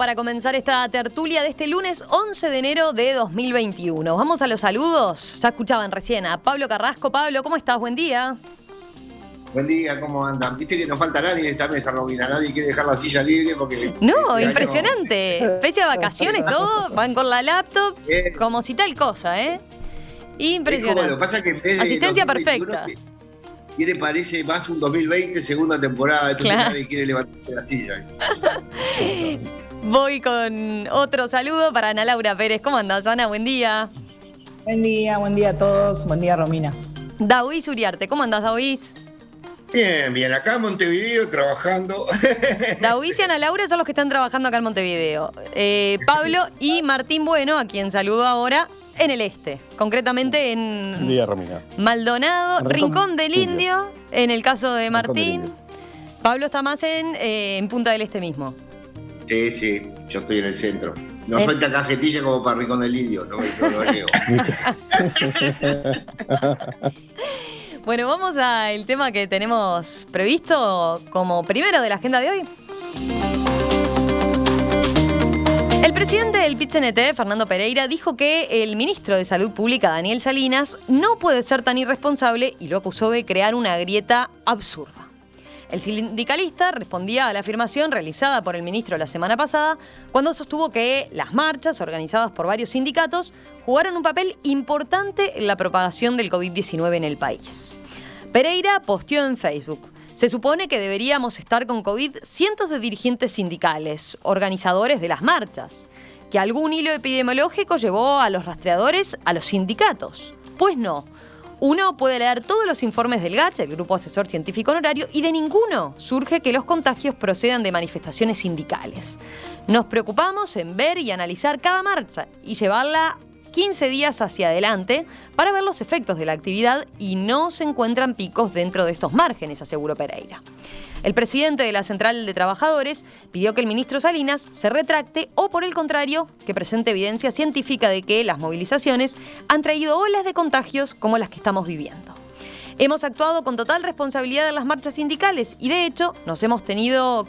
para comenzar esta tertulia de este lunes 11 de enero de 2021. Vamos a los saludos. Ya escuchaban recién a Pablo Carrasco. Pablo, ¿cómo estás? Buen día. Buen día, ¿cómo andan? Viste que no falta nadie en esta mesa, Romina. Nadie quiere dejar la silla libre porque... No, impresionante. Pese a vacaciones, todo, van con la laptop, como si tal cosa, ¿eh? Impresionante. Lo que pasa es que en vez de asistencia perfecta. Parece más un 2020, segunda temporada, entonces claro. Nadie quiere levantarse la silla. Voy con otro saludo para Ana Laura Pérez. ¿Cómo andás, Ana? Buen día. Buen día a todos. Buen día, Romina. Daoís Uriarte, ¿cómo andás, Daoís? Bien, acá en Montevideo trabajando. Daoís y Ana Laura son los que están trabajando acá en Montevideo. Pablo y Martín Bueno, a quien saludo ahora, en el este, concretamente en Buen día, Romina. Maldonado, Rincón del Indio, en el caso de Martín. Pablo está más en Punta del Este mismo. Sí, yo estoy en el centro. No falta cajetilla como para Rincón del Indio, no llego. Bueno, vamos al tema que tenemos previsto como primero de la agenda de hoy. El presidente del PIT-CNT, Fernando Pereira, dijo que el ministro de Salud Pública, Daniel Salinas, no puede ser tan irresponsable y lo acusó de crear una grieta absurda. El sindicalista respondía a la afirmación realizada por el ministro la semana pasada cuando sostuvo que las marchas organizadas por varios sindicatos jugaron un papel importante en la propagación del COVID-19 en el país. Pereira posteó en Facebook: se supone que deberíamos estar con COVID cientos de dirigentes sindicales, organizadores de las marchas, que algún hilo epidemiológico llevó a los rastreadores a los sindicatos. Pues no. Uno puede leer todos los informes del GACH, el Grupo Asesor Científico Honorario, y de ninguno surge que los contagios procedan de manifestaciones sindicales. Nos preocupamos en ver y analizar cada marcha y llevarla 15 días hacia adelante para ver los efectos de la actividad y no se encuentran picos dentro de estos márgenes, aseguró Pereira. El presidente de la Central de Trabajadores pidió que el ministro Salinas se retracte o, por el contrario, que presente evidencia científica de que las movilizaciones han traído olas de contagios como las que estamos viviendo. Hemos actuado con total responsabilidad en las marchas sindicales y, de hecho, no hemos tenido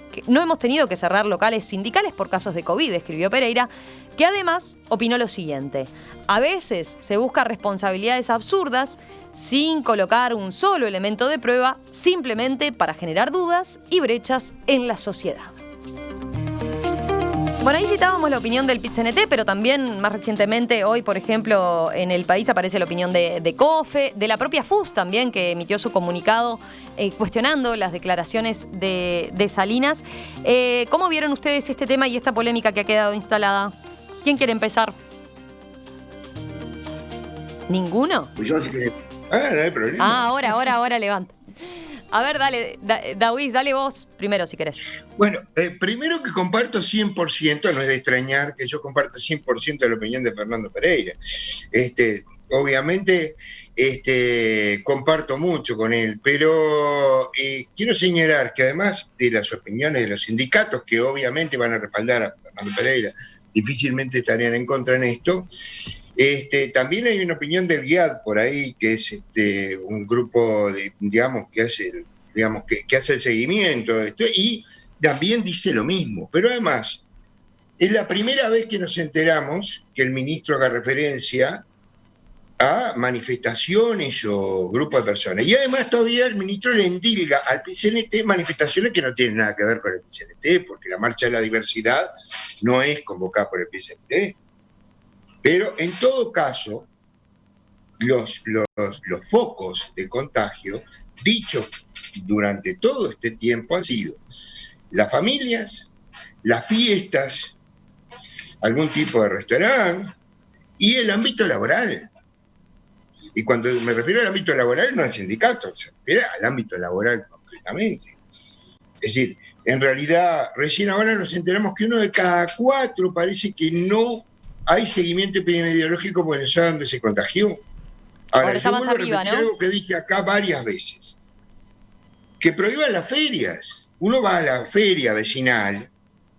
que cerrar locales sindicales por casos de COVID, escribió Pereira, que además opinó lo siguiente: a veces se busca responsabilidades absurdas sin colocar un solo elemento de prueba, simplemente para generar dudas y brechas en la sociedad. Bueno, ahí citábamos la opinión del PIT-CNT, pero también más recientemente, hoy, por ejemplo, en El País aparece la opinión de COFE, de la propia FUS también, que emitió su comunicado cuestionando las declaraciones de Salinas. ¿Cómo vieron ustedes este tema y esta polémica que ha quedado instalada? ¿Quién quiere empezar? ¿Ninguno? Pues yo sí que... No hay problema. Ahora levanta. A ver, dale, Daoís, dale vos primero si querés. Bueno, primero que comparto 100%, no es de extrañar que yo comparta 100% de la opinión de Fernando Pereira. Obviamente, comparto mucho con él, pero quiero señalar que además de las opiniones de los sindicatos, que obviamente van a respaldar a Fernando Pereira, difícilmente estarían en contra en esto, también hay una opinión del GIAD por ahí, que es un grupo que hace el seguimiento de esto, y también dice lo mismo. Pero además, es la primera vez que nos enteramos que el ministro haga referencia a manifestaciones o grupos de personas. Y además todavía el ministro le endilga al PIT-CNT manifestaciones que no tienen nada que ver con el PIT-CNT, porque la Marcha de la Diversidad no es convocada por el PIT-CNT. Pero en todo caso, los focos de contagio, dichos durante todo este tiempo, han sido las familias, las fiestas, algún tipo de restaurante y el ámbito laboral. Y cuando me refiero al ámbito laboral, no al sindicato, se refiere al ámbito laboral concretamente. Es decir, en realidad, recién ahora nos enteramos que 1 de cada 4 parece que no hay seguimiento epidemiológico por esa donde se contagió. Ahora yo vuelvo a repetir algo que dije acá varias veces. Que prohíban las ferias. Uno va a la feria vecinal,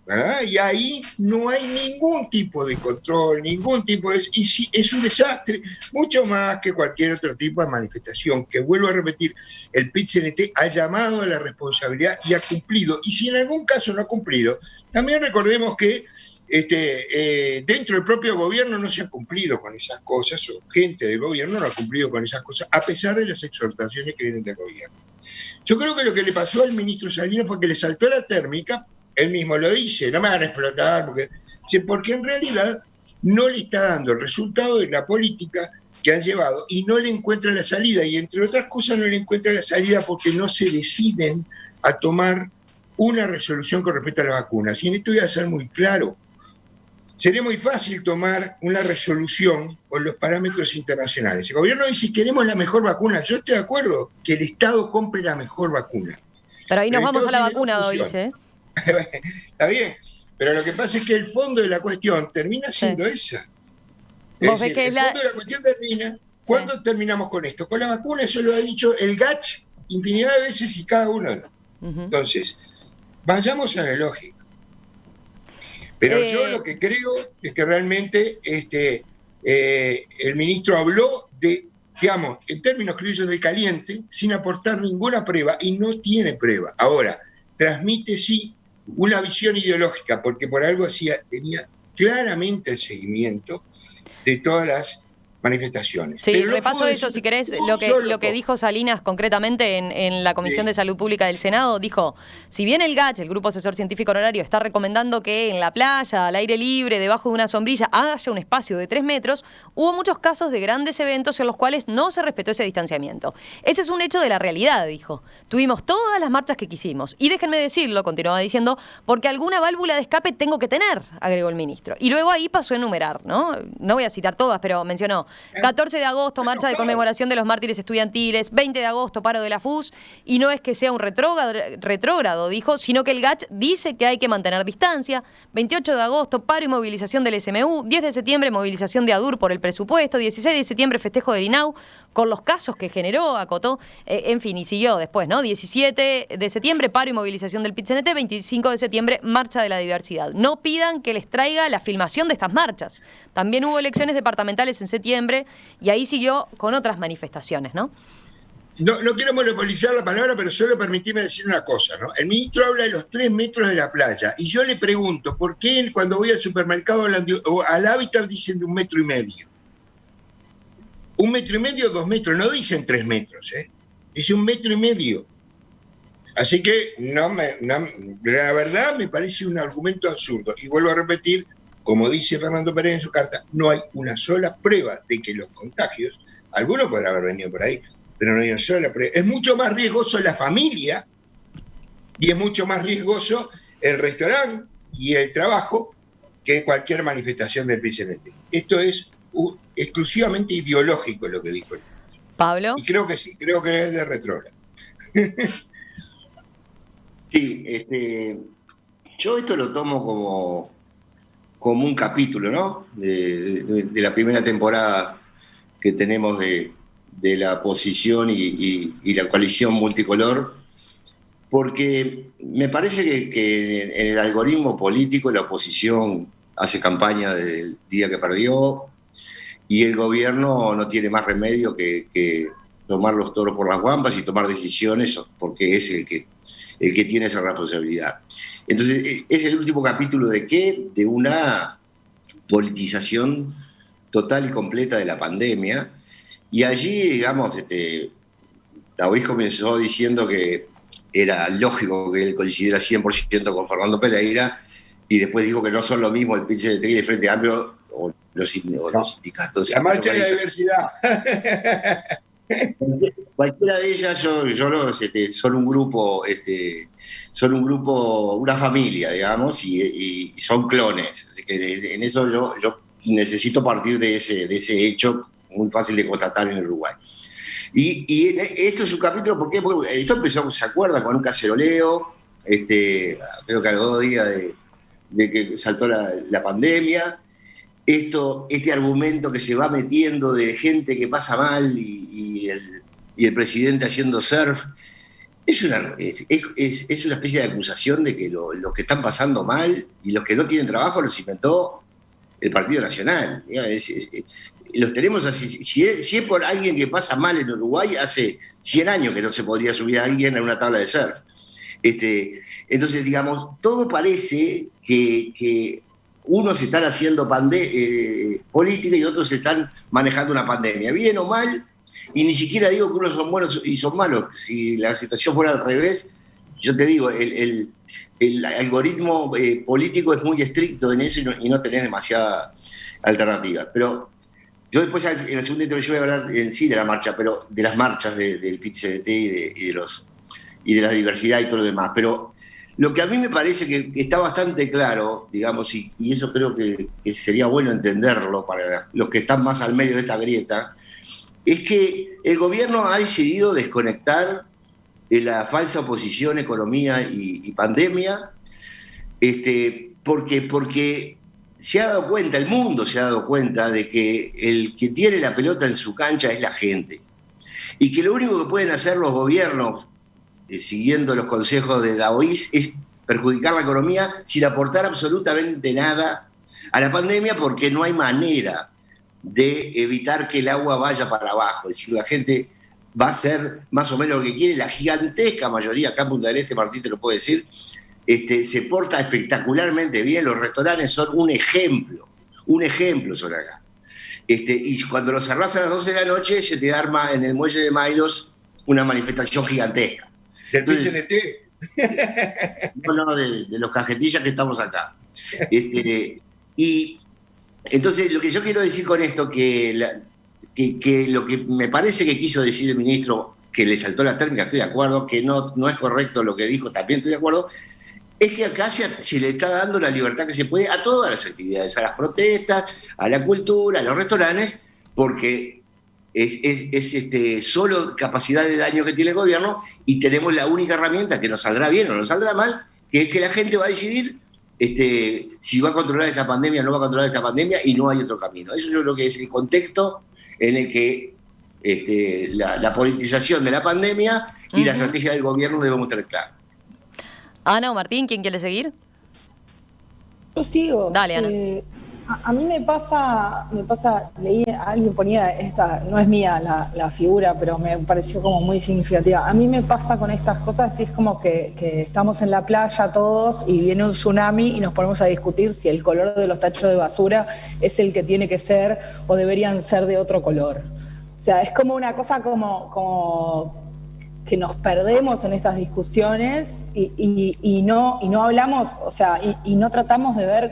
¿verdad? Y ahí no hay ningún tipo de control, ningún tipo de... Y sí, es un desastre, mucho más que cualquier otro tipo de manifestación, que vuelvo a repetir, el PIT-CNT ha llamado a la responsabilidad y ha cumplido. Y si en algún caso no ha cumplido, también recordemos que dentro del propio gobierno no se han cumplido con esas cosas, o gente del gobierno no ha cumplido con esas cosas, a pesar de las exhortaciones que vienen del gobierno. Yo creo que lo que le pasó al ministro Salinas fue que le saltó la térmica, él mismo lo dice, no me van a explotar, porque en realidad no le está dando el resultado de la política que han llevado y no le encuentra la salida, y entre otras cosas no le encuentra la salida porque no se deciden a tomar una resolución con respecto a las vacunas. Y en esto voy a ser muy claro. Sería muy fácil tomar una resolución con los parámetros internacionales. El gobierno dice, queremos la mejor vacuna. Yo estoy de acuerdo que el Estado compre la mejor vacuna. Pero ahí nos vamos a la vacuna, Dovice. Está bien, pero lo que pasa es que el fondo de la cuestión termina siendo esa. ¿Vos ves que el fondo de la cuestión termina, ¿cuándo terminamos con esto? Con la vacuna, eso lo ha dicho el GACH infinidad de veces y cada uno. Entonces, vayamos a la lógica. Pero yo lo que creo es que realmente el ministro habló de, digamos, en términos criollos de caliente, sin aportar ninguna prueba, y no tiene prueba. Ahora, transmite sí una visión ideológica, porque por algo tenía claramente el seguimiento de todas las manifestaciones. Sí, repaso eso, si querés, lo que dijo Salinas concretamente en la Comisión de Salud Pública del Senado. Dijo, si bien el GACH, el Grupo Asesor Científico Honorario, está recomendando que en la playa, al aire libre, debajo de una sombrilla, haya un espacio de 3 metros, hubo muchos casos de grandes eventos en los cuales no se respetó ese distanciamiento. Ese es un hecho de la realidad, dijo. Tuvimos todas las marchas que quisimos. Y déjenme decirlo, continuaba diciendo, porque alguna válvula de escape tengo que tener, agregó el ministro. Y luego ahí pasó a enumerar, ¿no? No voy a citar todas, pero mencionó 14 de agosto, marcha de conmemoración de los mártires estudiantiles, 20 de agosto, paro de la FUS, y no es que sea un retrógrado, dijo, sino que el GACH dice que hay que mantener distancia. 28 de agosto, paro y movilización del SMU, 10 de septiembre, movilización de ADUR por el presupuesto, 16 de septiembre, festejo del INAU, con los casos que generó, acotó, en fin, y siguió después, ¿no? 17 de septiembre, paro y movilización del PIT-CNT, 25 de septiembre, marcha de la diversidad. No pidan que les traiga la filmación de estas marchas. También hubo elecciones departamentales en septiembre y ahí siguió con otras manifestaciones, ¿no? No quiero monopolizar la palabra, pero solo permitime decir una cosa, ¿no? El ministro habla de los 3 metros de la playa y yo le pregunto, ¿por qué cuando voy al supermercado o al Hábitat dicen de 1,5 metros? 1,5 metros, 2 metros, no dicen 3 metros, dice 1,5 metros. Así que la verdad me parece un argumento absurdo. Y vuelvo a repetir, como dice Fernando Pereira en su carta, no hay una sola prueba de que los contagios, algunos podrán haber venido por ahí, pero no hay una sola prueba. Es mucho más riesgoso la familia y es mucho más riesgoso el restaurante y el trabajo que cualquier manifestación del PCNT. Esto es exclusivamente ideológico lo que dijo el ministro. Pablo. Y creo que sí, creo que es de retrógrado. Sí, yo esto lo tomo como un capítulo, ¿no? De la primera temporada que tenemos de la oposición y la coalición multicolor, porque me parece que en el algoritmo político la oposición hace campaña desde el día que perdió y el gobierno no tiene más remedio que tomar los toros por las guampas y tomar decisiones porque es el que tiene esa responsabilidad. Entonces, es el último capítulo ¿de qué? De una politización total y completa de la pandemia. Y allí, digamos, David comenzó diciendo que era lógico que él coincidiera 100% con Fernando Pereira, y después dijo que no son lo mismo el PCNT y el Frente Amplio o los sindicatos. La marcha de la diversidad. Cualquiera de ellas, son un grupo, una familia, digamos, y son clones. Así que en eso yo necesito partir de ese hecho muy fácil de constatar en Uruguay. Y esto es un capítulo, ¿por qué? Porque esto empezó, ¿se acuerdan? Con un caceroleo, creo que a los 2 días de que saltó la pandemia. Este argumento que se va metiendo de gente que pasa mal y el presidente haciendo surf, es una especie de acusación de que los que están pasando mal y los que no tienen trabajo los inventó el Partido Nacional. Los tenemos así. Si es por alguien que pasa mal en Uruguay, hace 100 años que no se podría subir a alguien a una tabla de surf. Entonces, digamos, todo parece que unos están haciendo política y otros están manejando una pandemia, bien o mal, y ni siquiera digo que unos son buenos y son malos. Si la situación fuera al revés, yo te digo, el algoritmo político es muy estricto en eso y no tenés demasiada alternativa. Pero yo después, en la segunda intervención, voy a hablar en sí de la marcha, pero de las marchas del PIT-CNT y de la diversidad y todo lo demás. Pero lo que a mí me parece que está bastante claro, digamos, y eso creo que sería bueno entenderlo para los que están más al medio de esta grieta, es que el gobierno ha decidido desconectar la falsa oposición, economía y pandemia, porque se ha dado cuenta, el mundo se ha dado cuenta de que el que tiene la pelota en su cancha es la gente. Y que lo único que pueden hacer los gobiernos, siguiendo los consejos de la OIS, es perjudicar la economía sin aportar absolutamente nada a la pandemia, porque no hay manera de evitar que el agua vaya para abajo. Es decir, la gente va a hacer más o menos lo que quiere. La gigantesca mayoría, acá en Punta del Este, Martín te lo puede decir, se porta espectacularmente bien. Los restaurantes son un ejemplo son acá. Y cuando lo cerrás a las 12 de la noche, se te arma en el muelle de Mailos una manifestación gigantesca. ¿Del PCNT? No, de los cajetillas que estamos acá. Y entonces lo que yo quiero decir con esto, que lo que me parece que quiso decir el ministro, que le saltó la térmica, estoy de acuerdo, que no es correcto lo que dijo, también estoy de acuerdo, es que acá se le está dando la libertad que se puede a todas las actividades, a las protestas, a la cultura, a los restaurantes, porque es solo capacidad de daño que tiene el gobierno, y tenemos la única herramienta que nos saldrá bien o nos saldrá mal, que es que la gente va a decidir si va a controlar esta pandemia o no va a controlar esta pandemia, y no hay otro camino. Eso yo creo que es el contexto en el que la politización de la pandemia y la estrategia del gobierno debemos tener claro. Ana o Martín, ¿quién quiere seguir? Yo sigo. Dale, Ana. A mí me pasa, leí, alguien ponía esta, no es mía la figura, pero me pareció como muy significativa. A mí me pasa con estas cosas, y es como que estamos en la playa todos y viene un tsunami y nos ponemos a discutir si el color de los tachos de basura es el que tiene que ser o deberían ser de otro color. O sea, es como una cosa como que nos perdemos en estas discusiones y no hablamos, o sea, y no tratamos de ver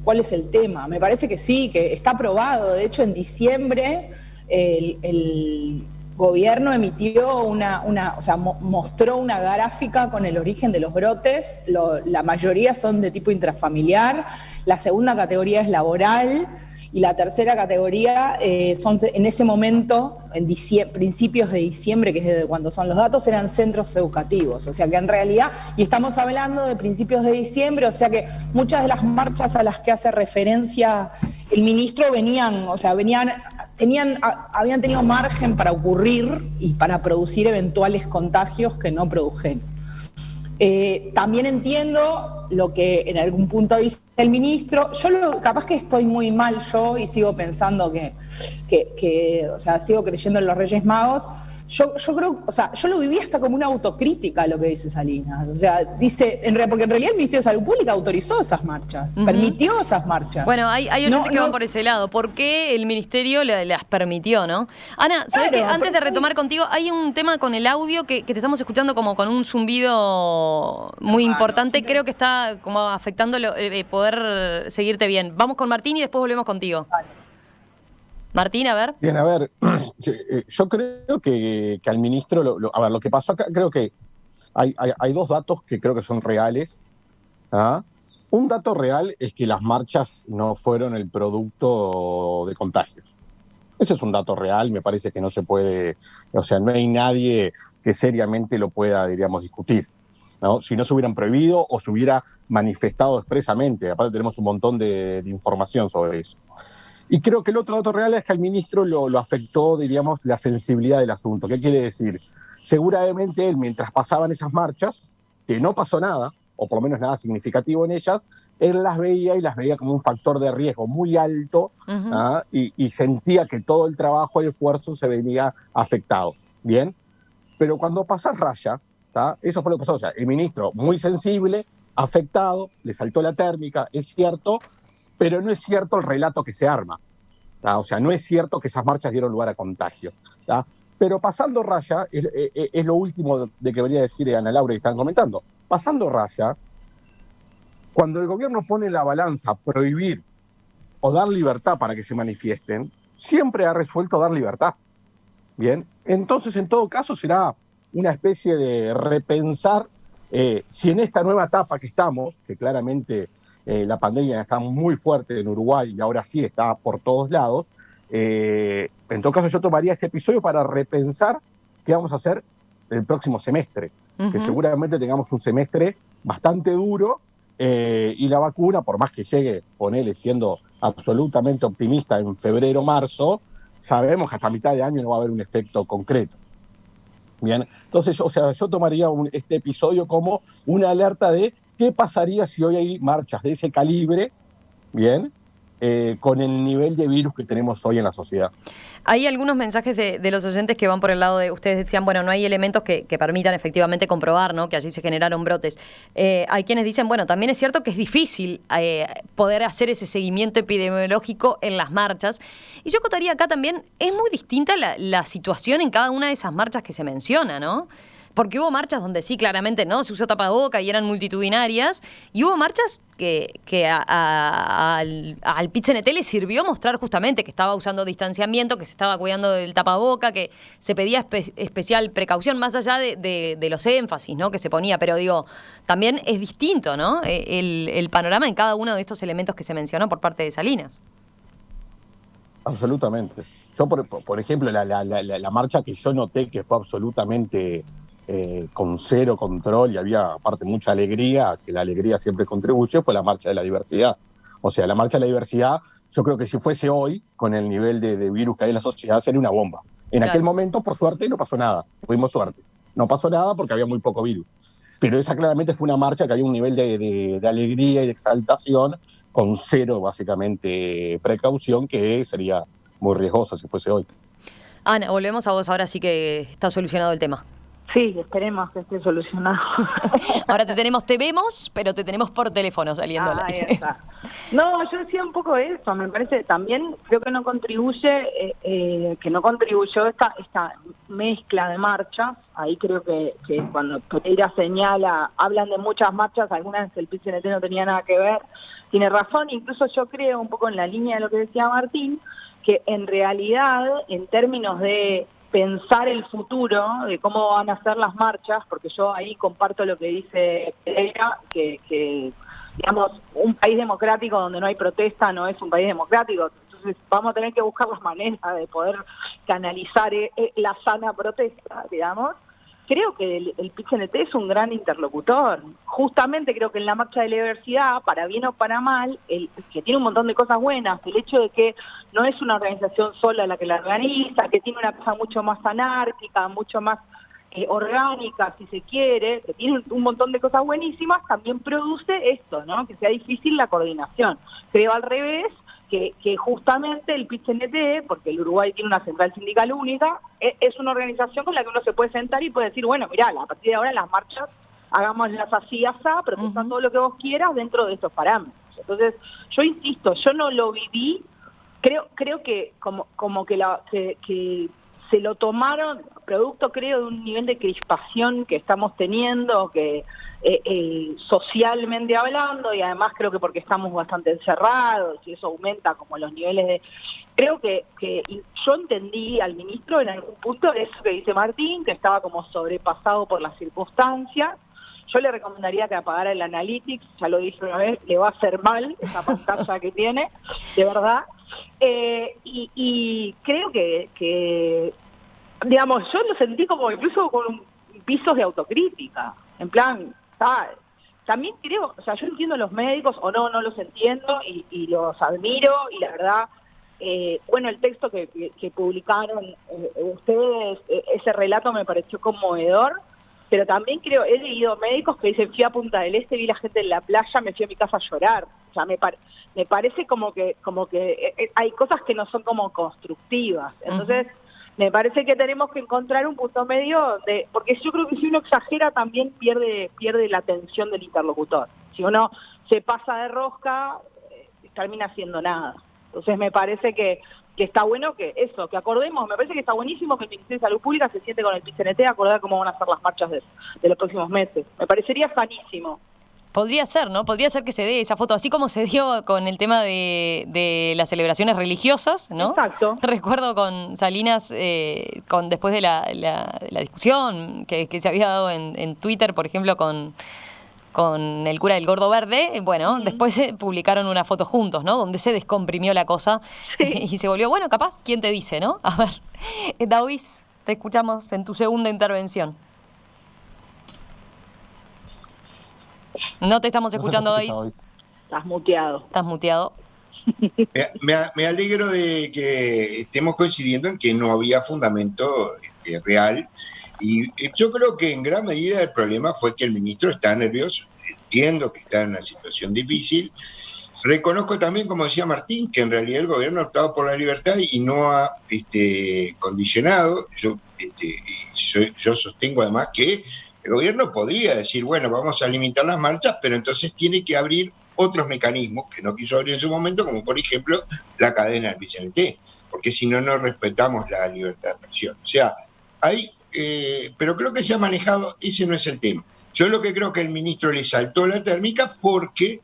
cuál es el tema. Me parece que sí, que está aprobado. De hecho, en diciembre el gobierno emitió o sea, mostró una gráfica con el origen de los brotes. La mayoría son de tipo intrafamiliar, la segunda categoría es laboral, y la tercera categoría son en ese momento, en principios de diciembre, que es de cuando son los datos, eran centros educativos. O sea que en realidad, y estamos hablando de principios de diciembre, o sea que muchas de las marchas a las que hace referencia el ministro habían tenido margen para ocurrir y para producir eventuales contagios que no produjeron. También entiendo lo que en algún punto dice el ministro. Capaz que estoy muy mal yo y sigo pensando o sea, sigo creyendo en los Reyes Magos. Yo creo, o sea, yo lo viví hasta como una autocrítica lo que dice Salinas. O sea, dice, porque en realidad el Ministerio de Salud Pública autorizó esas marchas, permitió esas marchas. Bueno, hay oyentes que van por ese lado. ¿Por qué el Ministerio las permitió, no? Ana, ¿sabes qué? Antes de retomar contigo, hay un tema con el audio que te estamos escuchando como con un zumbido muy importante. Sí, creo que está como afectando poder seguirte bien. Vamos con Martín y después volvemos contigo. Vale. Martín, a ver. Bien, a ver, yo creo que al ministro, a ver, lo que pasó acá, creo que hay dos datos que creo que son reales. ¿Ah? Un dato real es que las marchas no fueron el producto de contagios. Ese es un dato real, me parece que no se puede, o sea, no hay nadie que seriamente lo pueda, diríamos, discutir, ¿no? Si no se hubieran prohibido o se hubiera manifestado expresamente, aparte tenemos un montón de información sobre eso. Y creo que el otro dato real es que al ministro lo afectó, diríamos, la sensibilidad del asunto. ¿Qué quiere decir? Seguramente él, mientras pasaban esas marchas, que no pasó nada, o por lo menos nada significativo en ellas, él las veía como un factor de riesgo muy alto, ¿ah? y sentía que todo el trabajo y esfuerzo se venía afectado. ¿Bien? Pero cuando pasa raya, ¿tá? Eso fue lo que pasó. O sea, el ministro, muy sensible, afectado, le saltó la térmica, es cierto, pero no es cierto el relato que se arma. ¿Tá? O sea, no es cierto que esas marchas dieron lugar a contagio. ¿Tá? Pero pasando raya, es lo último de que venía a decir Ana Laura y están comentando. Pasando raya, cuando el gobierno pone en la balanza prohibir o dar libertad para que se manifiesten, siempre ha resuelto dar libertad. Bien, entonces en todo caso será una especie de repensar si en esta nueva etapa que estamos, que claramente la pandemia está muy fuerte en Uruguay y ahora sí está por todos lados, en todo caso yo tomaría este episodio para repensar qué vamos a hacer el próximo semestre, que seguramente tengamos un semestre bastante duro y la vacuna, por más que llegue, ponele siendo absolutamente optimista en febrero, marzo, sabemos que hasta mitad de año no va a haber un efecto concreto. Bien, entonces, yo tomaría este episodio como una alerta de qué pasaría si hoy hay marchas de ese calibre, bien, con el nivel de virus que tenemos hoy en la sociedad. Hay algunos mensajes de los oyentes que van por el lado de, ustedes decían, bueno, no hay elementos que permitan efectivamente comprobar, ¿no?, que allí se generaron brotes. Hay quienes dicen, bueno, también es cierto que es difícil poder hacer ese seguimiento epidemiológico en las marchas. Y yo acotaría acá también, es muy distinta la situación en cada una de esas marchas que se menciona, ¿no? Porque hubo marchas donde sí, claramente no, se usó tapaboca y eran multitudinarias, y hubo marchas que al PIT-CNT le sirvió mostrar justamente que estaba usando distanciamiento, que se estaba cuidando del tapaboca, que se pedía especial precaución, más allá de los énfasis, ¿no?, que se ponía. Pero digo, también es distinto, ¿no?, el panorama en cada uno de estos elementos que se mencionó por parte de Salinas. Absolutamente. Yo, por ejemplo, la marcha que yo noté que fue absolutamente con cero control y había aparte mucha alegría, que la alegría siempre contribuye, fue la marcha de la diversidad. O sea, la marcha de la diversidad, yo creo que si fuese hoy, con el nivel de virus que hay en la sociedad, sería una bomba. En aquel momento, por suerte, no pasó nada. Tuvimos suerte. No pasó nada porque había muy poco virus. Pero esa claramente fue una marcha que había un nivel de alegría y de exaltación con cero, básicamente, precaución, que sería muy riesgosa si fuese hoy. Ana, volvemos a vos, ahora sí que está solucionado el tema. Sí, esperemos que esté solucionado. Ahora te vemos, pero te tenemos por teléfono saliendo al aire. Está. No, yo decía un poco eso, me parece, también creo que no contribuyó esta mezcla de marchas. Ahí creo que cuando Pereira señala, hablan de muchas marchas, algunas el PIT-CNT no tenía nada que ver, tiene razón, incluso yo creo un poco en la línea de lo que decía Martín, que en realidad, en términos de pensar el futuro, de cómo van a ser las marchas, porque yo ahí comparto lo que dice Pereira, que digamos, un país democrático donde no hay protesta no es un país democrático. Entonces vamos a tener que buscar las maneras de poder canalizar la sana protesta, digamos. Creo que el PIT-CNT es un gran interlocutor. Justamente creo que en la marcha de la diversidad, para bien o para mal, que tiene un montón de cosas buenas, el hecho de que no es una organización sola la que la organiza, que tiene una cosa mucho más anárquica, mucho más orgánica, si se quiere, que tiene un montón de cosas buenísimas, también produce esto, ¿no?, que sea difícil la coordinación. Creo al revés, que justamente el PIT-CNT, porque el Uruguay tiene una central sindical única, es una organización con la que uno se puede sentar y puede decir, bueno, mirá, a partir de ahora las marchas hagámoslas así, protestan todo lo que vos quieras dentro de estos parámetros. Entonces, yo insisto, yo no lo viví, creo que como que se lo tomaron producto, creo, de un nivel de crispación que estamos teniendo, que socialmente hablando, y además creo que porque estamos bastante encerrados y eso aumenta como los niveles de... Creo que yo entendí al ministro en algún punto eso que dice Martín, que estaba como sobrepasado por las circunstancias. Yo le recomendaría que apagara el Analytics, ya lo dije una vez, le va a hacer mal esa pantalla que tiene, de verdad. Y creo que, digamos, yo lo sentí como incluso con pisos de autocrítica, en plan, también creo, o sea, yo entiendo a los médicos, o no los entiendo, y los admiro, y la verdad, bueno, el texto que publicaron ustedes, ese relato me pareció conmovedor, pero también creo, he leído médicos que dicen, fui a Punta del Este, vi la gente en la playa, me fui a mi casa a llorar. O sea, me parece como que hay cosas que no son como constructivas. Entonces, me parece que tenemos que encontrar un punto medio, porque yo creo que si uno exagera también pierde la atención del interlocutor. Si uno se pasa de rosca, termina haciendo nada. Entonces me parece que está bueno que acordemos, me parece que está buenísimo que el Ministerio de Salud Pública se siente con el PIT-CNT a acordar cómo van a ser las marchas de los próximos meses. Me parecería sanísimo. Podría ser, ¿no? Podría ser que se dé esa foto, así como se dio con el tema de las celebraciones religiosas, ¿no? Exacto. Recuerdo con Salinas, después de la discusión que se había dado en Twitter, por ejemplo, con el cura del Gordo Verde, bueno, después publicaron una foto juntos, ¿no? Donde se descomprimió la cosa y se volvió, bueno, capaz, ¿quién te dice, no? A ver, Daoís, te escuchamos en tu segunda intervención. No te estamos escuchando, Daoís. Estás muteado. Estás muteado. Me alegro de que estemos coincidiendo en que no había fundamento real. Y yo creo que en gran medida el problema fue que el ministro está nervioso. Entiendo que está en una situación difícil. Reconozco también, como decía Martín, que en realidad el gobierno ha optado por la libertad y no ha condicionado. Yo sostengo además que el gobierno podría decir, bueno, vamos a limitar las marchas, pero entonces tiene que abrir otros mecanismos que no quiso abrir en su momento, como por ejemplo la cadena del PIT-CNT, porque si no, no respetamos la libertad de expresión. O sea, pero creo que se ha manejado, ese no es el tema. Yo lo que creo que el ministro le saltó la térmica porque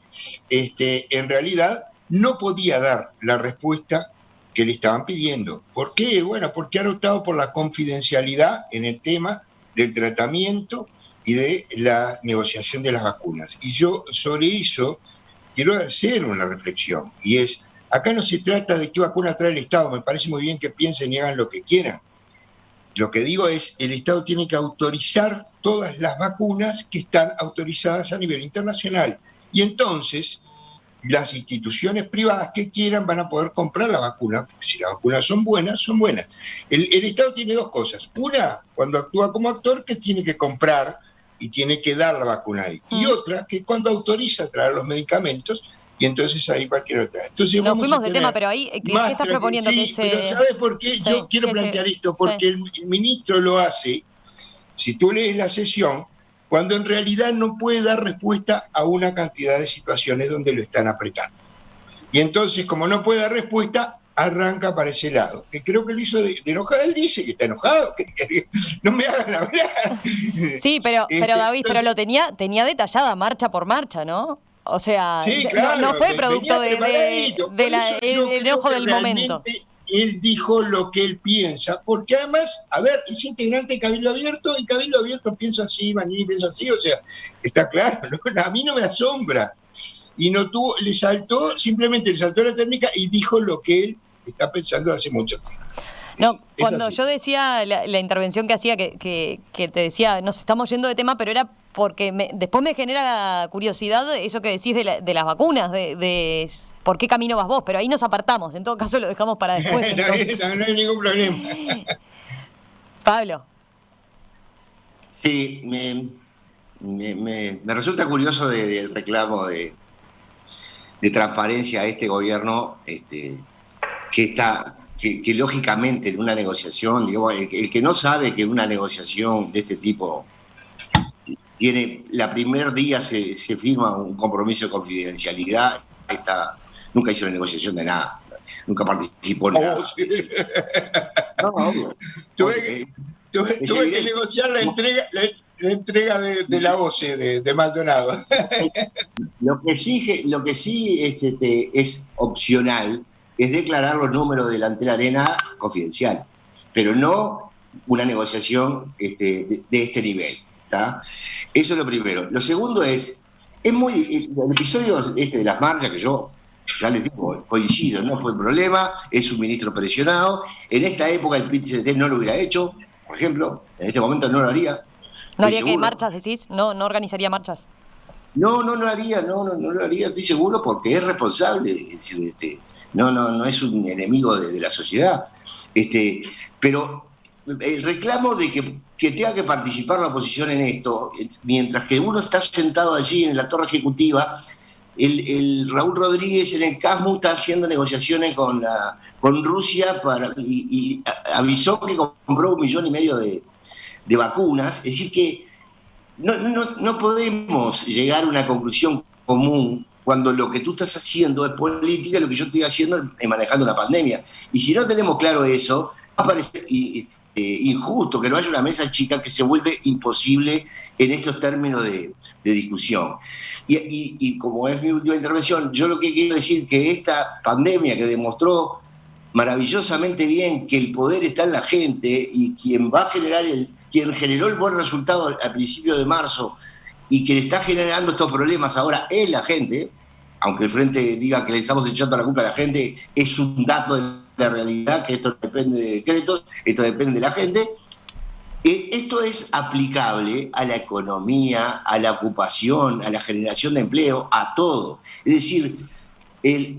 en realidad no podía dar la respuesta que le estaban pidiendo. ¿Por qué? Bueno, porque han optado por la confidencialidad en el tema del tratamiento y de la negociación de las vacunas. Y yo sobre eso quiero hacer una reflexión, y es, acá no se trata de qué vacuna trae el Estado, me parece muy bien que piensen y hagan lo que quieran. Lo que digo es, el Estado tiene que autorizar todas las vacunas que están autorizadas a nivel internacional. Y entonces, las instituciones privadas que quieran van a poder comprar la vacuna, porque si las vacunas son buenas, son buenas. El Estado tiene dos cosas. Una, cuando actúa como actor, que tiene que comprar y tiene que dar la vacuna ahí. Y otra, que cuando autoriza traer los medicamentos, y entonces ahí cualquier otra. Entonces nos fuimos de tema, pero ahí, ¿qué estás proponiendo? Sí, pero ¿sabes por qué? Yo quiero plantear esto, porque el ministro lo hace, si tú lees la sesión, cuando en realidad no puede dar respuesta a una cantidad de situaciones donde lo están apretando. Y entonces, como no puede dar respuesta, arranca para ese lado, que creo que lo hizo de enojado. Él dice que está enojado, que no me hagan hablar. Sí, pero David, pero lo tenía detallada marcha por marcha, ¿no? O sea, sí, claro, no fue producto del enojo del momento. Él dijo lo que él piensa, porque además, a ver, es integrante de Cabildo Abierto, y Cabildo Abierto piensa así, Manini piensa así, o sea, está claro, ¿no? A mí no me asombra. Y simplemente le saltó la técnica y dijo lo que él está pensando hace mucho tiempo. No, cuando yo decía la intervención que hacía, que te decía, nos estamos yendo de tema, pero era porque después me genera curiosidad eso que decís de las vacunas, de por qué camino vas vos, pero ahí nos apartamos, en todo caso lo dejamos para después. No hay ningún problema. Pablo. Sí, me resulta curioso del reclamo de transparencia a este gobierno, que lógicamente en una negociación, digamos, el que no sabe que en una negociación de este tipo la primer día se firma un compromiso de confidencialidad, nunca hizo una negociación de nada, nunca participó en nada. No, obvio. Tuve que negociar la entrega de la OCE de Maldonado. Lo que sí es opcional es declarar los números de la Antel Arena confidencial, pero no una negociación de este nivel. ¿Tá? Eso es lo primero. Lo segundo el episodio de las marchas, que yo ya les digo, coincido, no fue problema, es un ministro presionado. En esta época el PIT-CNT no lo hubiera hecho, por ejemplo, en este momento no lo haría. ¿No haría que marchas, decís? ¿No organizaría marchas? No lo haría, no lo haría, estoy seguro, porque es responsable, es decir, no es un enemigo de la sociedad. Pero el reclamo de que tenga que participar la oposición en esto, mientras que uno está sentado allí en la torre ejecutiva, el Raúl Rodríguez en el CASMU está haciendo negociaciones con Rusia y avisó que compró 1,5 millones de vacunas. Es decir que no podemos llegar a una conclusión común cuando lo que tú estás haciendo es política, lo que yo estoy haciendo es manejando una pandemia. Y si no tenemos claro eso, va a parecer injusto que no haya una mesa chica, que se vuelve imposible en estos términos de discusión. Y como es mi última intervención, yo lo que quiero decir que esta pandemia que demostró maravillosamente bien que el poder está en la gente, y quien va a generar quien generó el buen resultado al principio de marzo y quien está generando estos problemas ahora es la gente, aunque el Frente diga que le estamos echando la culpa a la gente, es un dato de la realidad, que esto no depende de decretos, esto depende de la gente. Esto es aplicable a la economía, a la ocupación, a la generación de empleo, a todo. Es decir,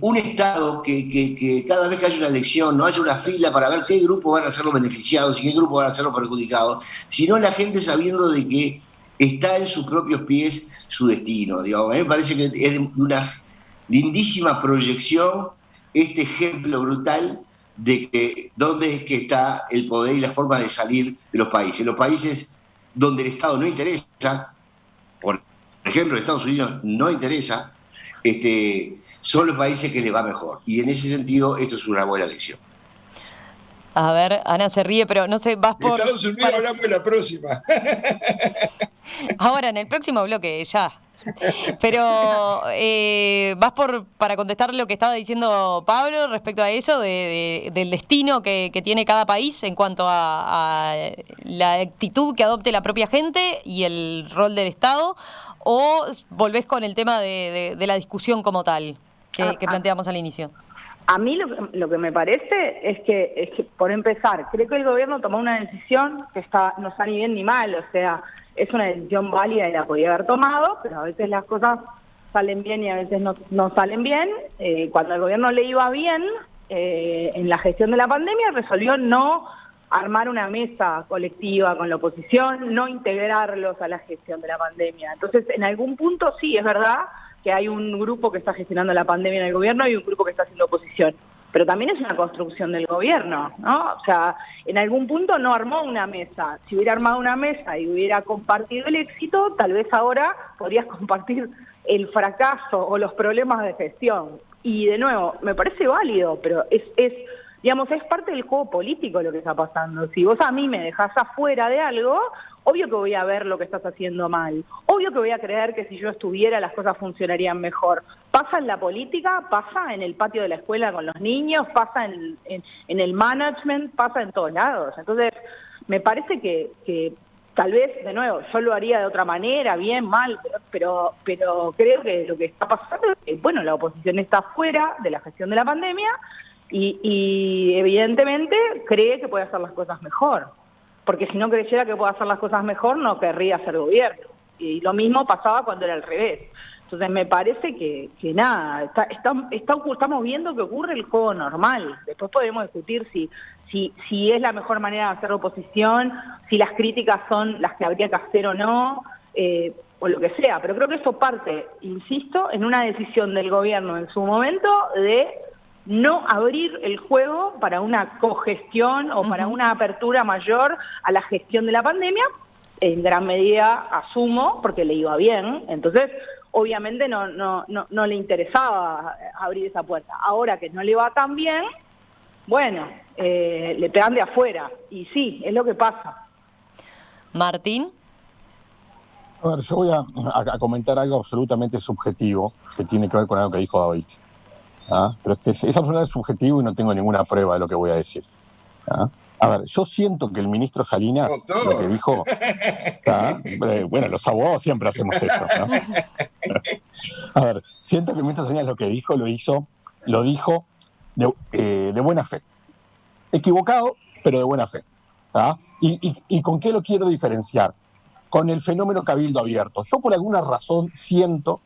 un Estado que cada vez que haya una elección no haya una fila para ver qué grupos van a ser los beneficiados y qué grupos van a ser los perjudicados, sino la gente sabiendo de que está en sus propios pies su destino. Digamos. A mí me parece que es una lindísima proyección este ejemplo brutal de que dónde es que está el poder y la forma de salir de los países. Los países donde el Estado no interesa, por ejemplo, en Estados Unidos no interesa, son los países que les va mejor. Y en ese sentido, esto es una buena lección. A ver, Ana se ríe, pero no sé, vas por... Estados Unidos hablamos de la próxima. Ahora, en el próximo bloque, ya. Pero vas para contestar lo que estaba diciendo Pablo respecto a eso, del destino que tiene cada país en cuanto a la actitud que adopte la propia gente y el rol del Estado, o volvés con el tema de la discusión como tal que planteamos al inicio. A mí lo que me parece es que, por empezar, creo que el gobierno tomó una decisión que no está ni bien ni mal, o sea, es una decisión válida y la podía haber tomado, pero a veces las cosas salen bien y a veces no salen bien. Cuando al gobierno le iba bien, en la gestión de la pandemia, resolvió no armar una mesa colectiva con la oposición, no integrarlos a la gestión de la pandemia. Entonces, en algún punto sí, es verdad que hay un grupo que está gestionando la pandemia en el gobierno y un grupo que está haciendo oposición. Pero también es una construcción del gobierno, ¿no? O sea, en algún punto no armó una mesa. Si hubiera armado una mesa y hubiera compartido el éxito, tal vez ahora podrías compartir el fracaso o los problemas de gestión. Y de nuevo, me parece válido, pero digamos, es parte del juego político lo que está pasando. Si vos a mí me dejás afuera de algo, obvio que voy a ver lo que estás haciendo mal. Obvio que voy a creer que si yo estuviera las cosas funcionarían mejor. Pasa en la política, pasa en el patio de la escuela con los niños, pasa en el management, pasa en todos lados. Entonces, me parece que tal vez, de nuevo, yo lo haría de otra manera, bien, mal, pero creo que lo que está pasando es que, bueno, la oposición está fuera de la gestión de la pandemia y evidentemente cree que puede hacer las cosas mejor. Porque si no creyera que puede hacer las cosas mejor, no querría ser gobierno. Y lo mismo pasaba cuando era al revés. Entonces me parece que nada, estamos viendo que ocurre el juego normal. Después podemos discutir si es la mejor manera de hacer oposición, si las críticas son las que habría que hacer o no, o lo que sea. Pero creo que eso parte, insisto, en una decisión del gobierno en su momento de no abrir el juego para una cogestión o para una apertura mayor a la gestión de la pandemia, en gran medida asumo porque le iba bien, entonces obviamente no le interesaba abrir esa puerta. Ahora que no le va tan bien, bueno, le pegan de afuera, y sí, es lo que pasa. Martín. A ver, yo voy a comentar algo absolutamente subjetivo que tiene que ver con algo que dijo David. Pero es que es absolutamente subjetivo y no tengo ninguna prueba de lo que voy a decir. A ver, yo siento que el ministro Salinas, lo que dijo, bueno, los abogados siempre hacemos eso, ¿no? A ver, siento que el ministro Salinas lo que dijo, lo dijo de buena fe. Equivocado, pero de buena fe. ¿Y con qué lo quiero diferenciar? Con el fenómeno cabildo abierto. Yo por alguna razón siento,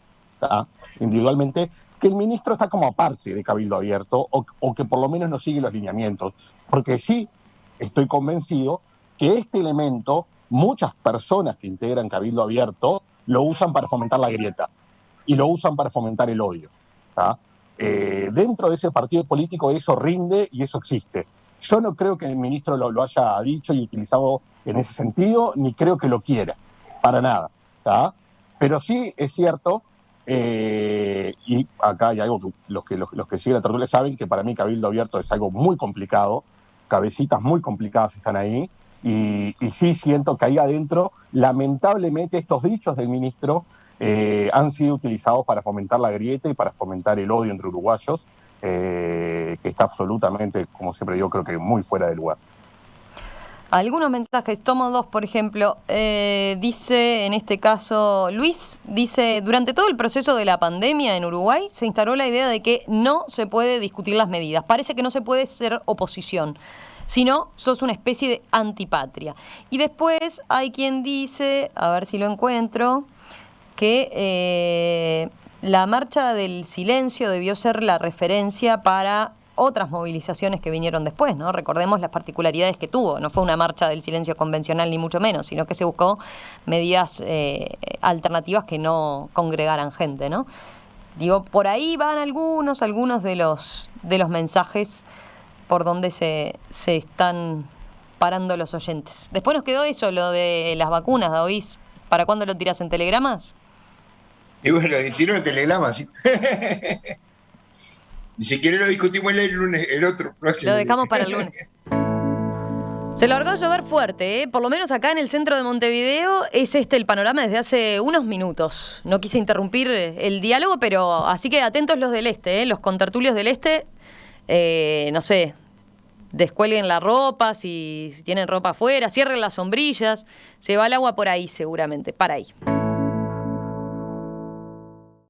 individualmente, que el ministro está como aparte de cabildo abierto o que por lo menos no sigue los lineamientos. Porque sí estoy convencido que este elemento, muchas personas que integran cabildo abierto lo usan para fomentar la grieta y lo usan para fomentar el odio. Dentro de ese partido político eso rinde y eso existe. Yo no creo que el ministro lo haya dicho y utilizado en ese sentido, ni creo que lo quiera, para nada. Pero sí es cierto Y acá hay algo que los que siguen la tertulia saben, que para mí Cabildo Abierto es algo muy complicado, cabecitas muy complicadas están ahí, y sí siento que ahí adentro, lamentablemente, estos dichos del ministro han sido utilizados para fomentar la grieta y para fomentar el odio entre uruguayos, que está absolutamente, como siempre digo, creo que muy fuera de lugar. Algunos mensajes, tomo dos, por ejemplo. Dice, en este caso, Luis, dice, durante todo el proceso de la pandemia en Uruguay se instauró la idea de que no se puede discutir las medidas. Parece que no se puede ser oposición, sino sos una especie de antipatria. Y después hay quien dice, a ver si lo encuentro, que la marcha del silencio debió ser la referencia para otras movilizaciones que vinieron después, ¿no? Recordemos las particularidades que tuvo. No fue una marcha del silencio convencional ni mucho menos, sino que se buscó medidas alternativas que no congregaran gente, ¿no? Digo, por ahí van algunos de los mensajes por donde se están parando los oyentes. Después nos quedó eso, lo de las vacunas, David. ¿Para cuándo lo tirás en telegramas? Y bueno, tiró el telegrama, sí. Y si quiere lo discutimos el lunes, el otro próximo. Lo dejamos para el lunes. Se largó a llover fuerte, ¿eh? Por lo menos acá en el centro de Montevideo es el panorama desde hace unos minutos. No quise interrumpir el diálogo, pero así que atentos los del este, los contertulios del este, no sé, descuelguen la ropa, si tienen ropa afuera, cierren las sombrillas, se va el agua por ahí seguramente, para ahí.